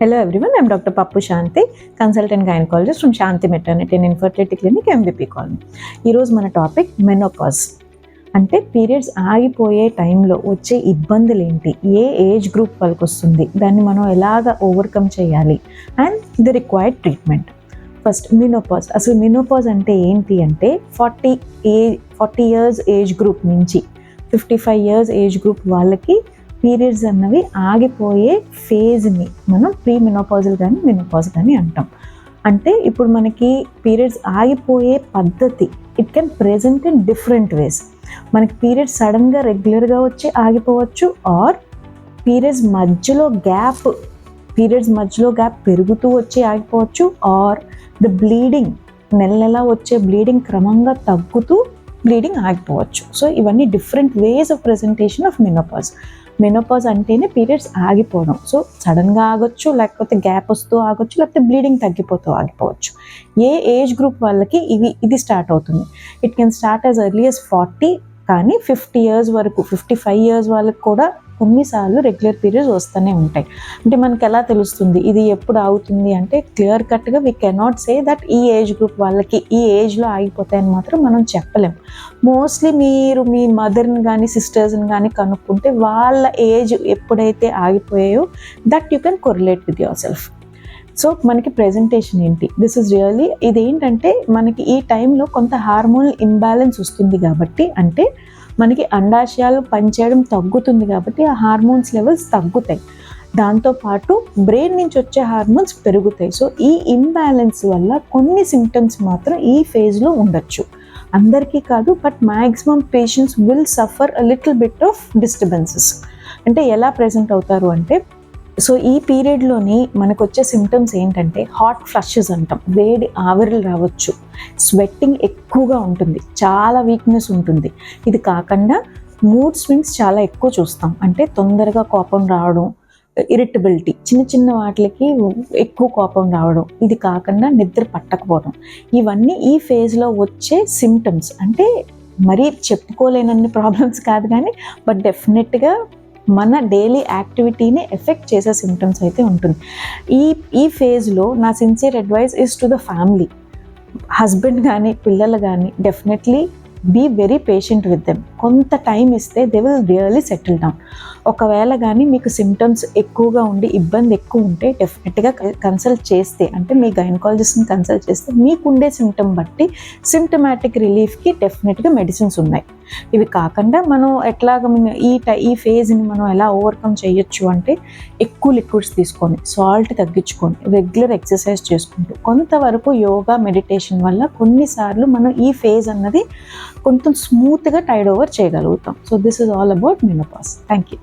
Hello everyone, I'm Dr. Pappu Shanti, consultant gynecologist from Shanti Maternity and Infertility Clinic, MVP Colony. ఈరోజు మన topic menopause. అంటే periods ఆగిపోయే టైంలో వచ్చే ఇబ్బందులు ఏంటి, ఏ ఏజ్ గ్రూప్ వాళ్ళకి వస్తుంది, దాన్ని మనం ఎలాగ ఓవర్కమ్ చేయాలి and the required treatment. First menopause. అసలు మెనోపాజ్ అంటే ఏంటి అంటే 40 ఇయర్స్ ఏజ్ గ్రూప్ నుంచి 55 ఇయర్స్ ఏజ్ గ్రూప్ వాళ్ళకి పీరియడ్స్ అన్నవి ఆగిపోయే ఫేజ్ని మనం ప్రీ మెనోపాజల్ కానీ మెనోపాజ్ కానీ అంటాం. అంటే ఇప్పుడు మనకి పీరియడ్స్ ఆగిపోయే పద్ధతి it can present in different ways. మనకి పీరియడ్స్ సడన్గా రెగ్యులర్గా వచ్చి ఆగిపోవచ్చు, ఆర్ పీరియడ్స్ మధ్యలో గ్యాప్ పెరుగుతూ వచ్చి ఆగిపోవచ్చు, ఆర్ ద బ్లీడింగ్ నెల వచ్చే బ్లీడింగ్ క్రమంగా తగ్గుతూ బ్లీడింగ్ ఆగిపోవచ్చు. సో ఇవన్నీ different ways of presentation of menopause. Menopause అంటేనే పీరియడ్స్ ఆగిపోవడం. సో సడన్గా ఆగొచ్చు, లేకపోతే గ్యాప్ వస్తూ ఆగొచ్చు, లేకపోతే బ్లీడింగ్ తగ్గిపోతూ ఆగిపోవచ్చు. ఏ ఏజ్ గ్రూప్ వాళ్ళకి ఇది స్టార్ట్ అవుతుంది. It can start as early as 40, కానీ 50 ఇయర్స్ వరకు 55 ఇయర్స్ వాళ్ళకి కూడా కొన్నిసార్లు రెగ్యులర్ పీరియడ్స్ వస్తూనే ఉంటాయి. అంటే మనకి ఎలా తెలుస్తుంది ఇది ఎప్పుడు ఆగుతుంది అంటే క్లియర్ కట్గా వీ కెనాట్ సే దట్ ఈ ఏజ్ గ్రూప్ వాళ్ళకి ఈ ఏజ్లో ఆగిపోతాయని మాత్రం మనం చెప్పలేం. మోస్ట్లీ మీరు మీ మదర్ని కానీ సిస్టర్స్ని కానీ కనుక్కుంటే వాళ్ళ ఏజ్ ఎప్పుడైతే ఆగిపోయాయో that you can correlate with your self. So మనకి ప్రెజెంటేషన్ ఏంటి, దిస్ ఇస్ రియల్లీ ఇదేంటంటే మనకి ఈ టైంలో కొంత హార్మోనల్ ఇంబ్యాలెన్స్ వస్తుంది కాబట్టి, అంటే మనకి అండాశయాలు పనిచేయడం తగ్గుతుంది కాబట్టి ఆ హార్మోన్స్ లెవెల్స్ తగ్గుతాయి. దాంతోపాటు బ్రెయిన్ నుంచి వచ్చే హార్మోన్స్ పెరుగుతాయి. సో ఈ ఇంబ్యాలెన్స్ వల్ల కొన్ని సిమ్టమ్స్ మాత్రం ఈ ఫేజ్లో ఉండొచ్చు. అందరికీ కాదు, but maximum patients will suffer a little bit of disturbances. అంటే ఎలా ప్రెజెంట్ అవుతారు అంటే, సో ఈ పీరియడ్లోని మనకు వచ్చే సిమ్టమ్స్ ఏంటంటే హాట్ ఫ్లషెస్ అంటాం, వేడి ఆవిరిలు రావచ్చు, స్వెట్టింగ్ ఎక్కువగా ఉంటుంది, చాలా వీక్నెస్ ఉంటుంది. ఇది కాకుండా మూడ్ స్వింగ్స్ చాలా ఎక్కువ చూస్తాం. అంటే తొందరగా కోపం రావడం, ఇరిటబిలిటీ, చిన్న వాటికి ఎక్కువ కోపం రావడం, ఇది కాకుండా నిద్ర పట్టకపోవడం, ఇవన్నీ ఈ ఫేజ్లో వచ్చే సిమ్టమ్స్. అంటే మరీ చెప్పుకోలేనన్ని ప్రాబ్లమ్స్ కాదు కానీ, బట్ డెఫినెట్గా మన డైలీ యాక్టివిటీని ఎఫెక్ట్ చేసే సిమ్టమ్స్ అయితే ఉంటుంది. ఈ ఫేజ్లో నా sincere advice is to the family, husband కానీ పిల్లలు కానీ definitely be very patient with them. కొంత టైం ఇస్తే they will really settle down. ఒకవేళ కానీ మీకు సిమ్టమ్స్ ఎక్కువగా ఉండి ఇబ్బంది ఎక్కువ ఉంటే డెఫినెట్గా కన్సల్ట్ చేస్తే, అంటే మీ గైనకాలజిస్ట్ని కన్సల్ట్ చేస్తే మీకుండే సిమ్టమ్ బట్టి సిమ్టమాటిక్ రిలీఫ్కి డెఫినెట్గా మెడిసిన్స్ ఉన్నాయి. ఇవి కాకుండా మనం ఎట్లాగ ఈ ఫేజ్ని మనం ఎలా ఓవర్కమ్ చేయొచ్చు అంటే ఎక్కువ లిక్విడ్స్ తీసుకొని, సాల్ట్ తగ్గించుకొని, రెగ్యులర్ ఎక్సర్సైజ్ చేసుకుంటూ, కొంతవరకు యోగా మెడిటేషన్ వల్ల కొన్నిసార్లు మనం ఈ ఫేజ్ అన్నది కొంచెం స్మూత్గా టైడ్ ఓవర్ చేయగలుగుతాం. So this is all about menopause. Thank you.